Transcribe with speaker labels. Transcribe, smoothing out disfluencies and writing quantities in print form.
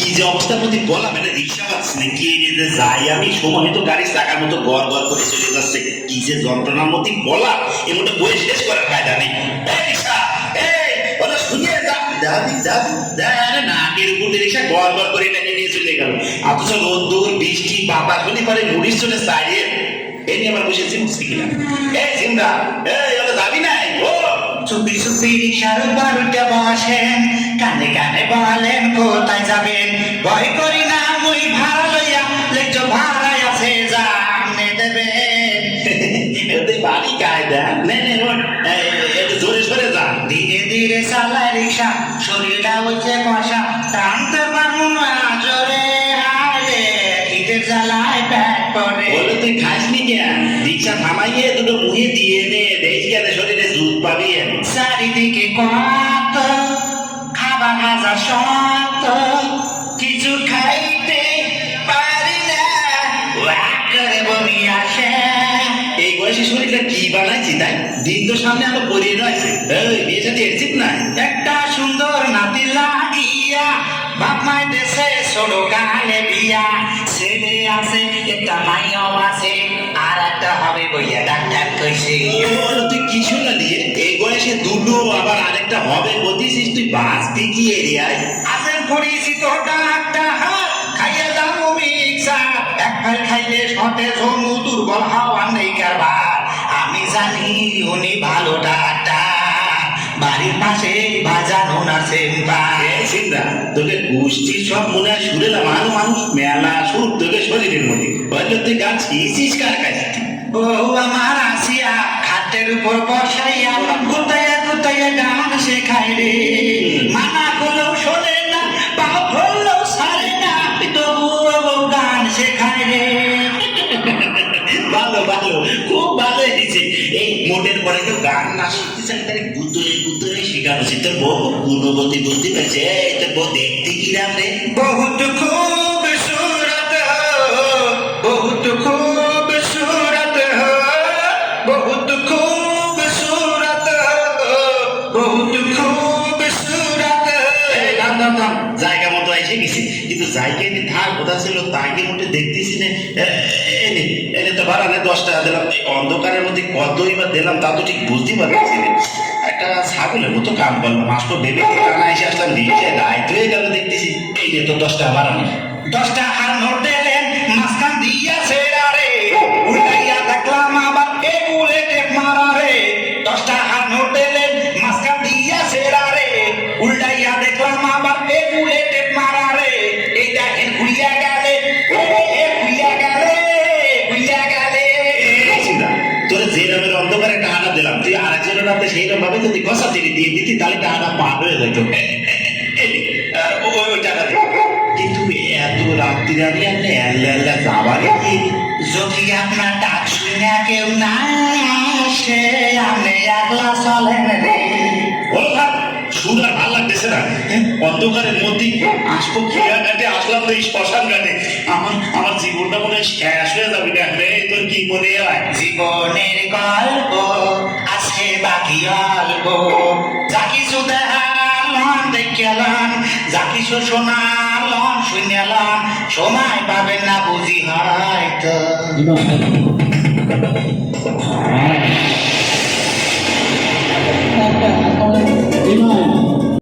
Speaker 1: কি যে অবস্থার মধ্যে বললাম, এটা রিক্সা পাচ্ছি না, কি যে যাই আমি সময় তো গাড়ি চাকার মতো গড় গড় করে চলে যাচ্ছে, কি যে যন্ত্রণার মধ্যে বললাম এর মধ্যে বই শেষ করার কায়দা নেই। রিক্সা ওটা শুনিয়ে নাকের উপর রিক্সা গড় গড় করে এটা নিয়ে চলে গেল, অথচ রোদ্দুর বৃষ্টি বাতাস হলে পরে মুড়ির চলে চাইয়ে এ নিয়ে আবার বসে চিমছি কিনা। এই চিমরা, এই ওটা যাবি নাই? ও
Speaker 2: চুপি চুপি রিক্সার বারুটা বসেন, কানে কানে বলেন কোথায় যাবেন? ভয় করি না মুই ভাড়া লইয়া, লেখছো ভাড়ায় আছে জানে দেবেন।
Speaker 1: এতে বাড়ি কায়দা নে নে একটু জোরে সরে যা।
Speaker 2: ধীরে ধীরে চালায় রিক্সা, শরীরটা হইছে কষা, টানতে পারবো না জোরে, হায় ঈদের জ্বালায় পেট পড়ে।
Speaker 1: বলে তুই খাসনি কেন? রিক্সা থামাইয়ে দুটো মুহে দিয়ে নে, দেশ গেলে শরীরে জুত পাবি।
Speaker 2: চারিদিকে কত খাবার ভাজা শত, কিছু খাইতে পারি না, ওয়াক করে বমি আসে।
Speaker 1: এই বয়সে শরীরটা কি বানাইছি তাই? দিন তো সামনে আরো পড়িয়ে রয়েছে। এই বিয়ে সাথে এসিস না?
Speaker 2: একটা সুন্দর নাতি লাগিয়া বাপ মাই দেশে ছোট কালে বিয়া, ছেলে আছে একটা মাইয়াও আছে, আর একটা হবে বইয়া ডাক্তার কইছে।
Speaker 1: তুই কি শুনলি? এই বয়সে দুটো আবার আরেকটা হবে বলতেছিস, তুই বাঁচবি কি এরিয়ায়?
Speaker 2: আছেন পরিচিত ডাক্তার, খাইয়ে যাবো মিক্সা, এক ফাইল খাইলে সতেজ হমু, দুর্বল হওয়ার নেই কারবার। আমি জানি উনি ভালো ডাক্তার, বাড়ির পাশে বাজানো না সেম্বার।
Speaker 1: চিন্তা তোকে গোষ্ঠীর সব মনে হয় শুনেলাম, আরো মানুষ মেলা সুর তোকে শরীরের মধ্যে হয়তো তুই গান ছিঁচিস কার কাছে?
Speaker 2: বউ আমার আসিয়া খাটের উপর বসাইয়া গুতাইয়া গুতাইয়া গান শেখায় রে, মানা করলেও শোনে না, পাও ধরলেও ছাড়ে না, তবুও বউ গান শেখায় রে।
Speaker 1: ভালো ভালো, খুব ভালো হয়েছে। এই মোটের পরে তো গান না শিখতে চাই, তাহলে গুতরে গুতরে শেখানো উচিত। তোর বউ খুব গুণবতী বুদ্ধি পেয়েছে। তোর বউ দেখতে কিরাম রে?
Speaker 2: বহুত খুব সুরত হো, বহুত খুব সুরত হো, বহুত খুব সুরত হো, বহুত খুব সুরত হো।
Speaker 1: জায়গা মতো এসে গেছি, কিন্তু জায়গা এনে থাক কোথা ছিল তাকে মোটে দেখতেছি না। এনে এনে তো ভাড়া না 10 টাকা দিলাম, এই অন্ধকারের মধ্যে কতই বা দিলাম তা তো ঠিক বুঝতে পারছি না। একটা ছাগলের মতো কাম করলাম, মাস্ট বেবি টানা এসে আসলাম, নিচে রাইত হয়ে গেল দেখতেছি। এই যে তো 10 টাকা ভাড়া নেই।
Speaker 2: 10 টাকার নোট দিলেন, মাঝখান দিয়া ছেড়া রে, উল্টাইয়া দেখলাম আবার এ বুলেটে মারা রে। 10 টাকার নোট দিলেন, মাঝখান দিয়া ছেড়া রে, উল্টাইয়া দেখলাম আবার এ বুলেটে মারা রে। এই দেখেন খুইয়া গেলে, খুইয়া গেলে, খুইয়া গেলে।
Speaker 1: তোর যে নামের অন্ধকারে টাকা দিলাম, তুই আরেকজনের হাতে সেই রকম ভাবে যদি গসা দিয়ে দিয়ে দিতি তাহলে টাকা পার হয়ে যেত। ওই টাকা দে। কিন্তু এত রাত্রি আমি আপনি আল্লাহ যাবারে কি?
Speaker 2: যদি আপনার ডাক শুনে কেউ না আসে, আপনি একলা চলেন রে।
Speaker 1: বলো থাক, শুন আর ভালো লাগতেছে না। অন্ধকারের মধ্যে আসবো খেয়া ঘাটে, আসলাম তো এই শ্মশান ঘাটে। আমার জীবনটা মনে হয় শেষ হয়ে যাবে না রে। তোর কি মনে হয়?
Speaker 2: জীবনের গল্প আছে বাকি অল্প, যা কিছু দেখালাম দেখালাম, যা কিছু শোনালাম শুনালাম, সময় পাবেন না বুঝি হয়তো।
Speaker 3: ইমান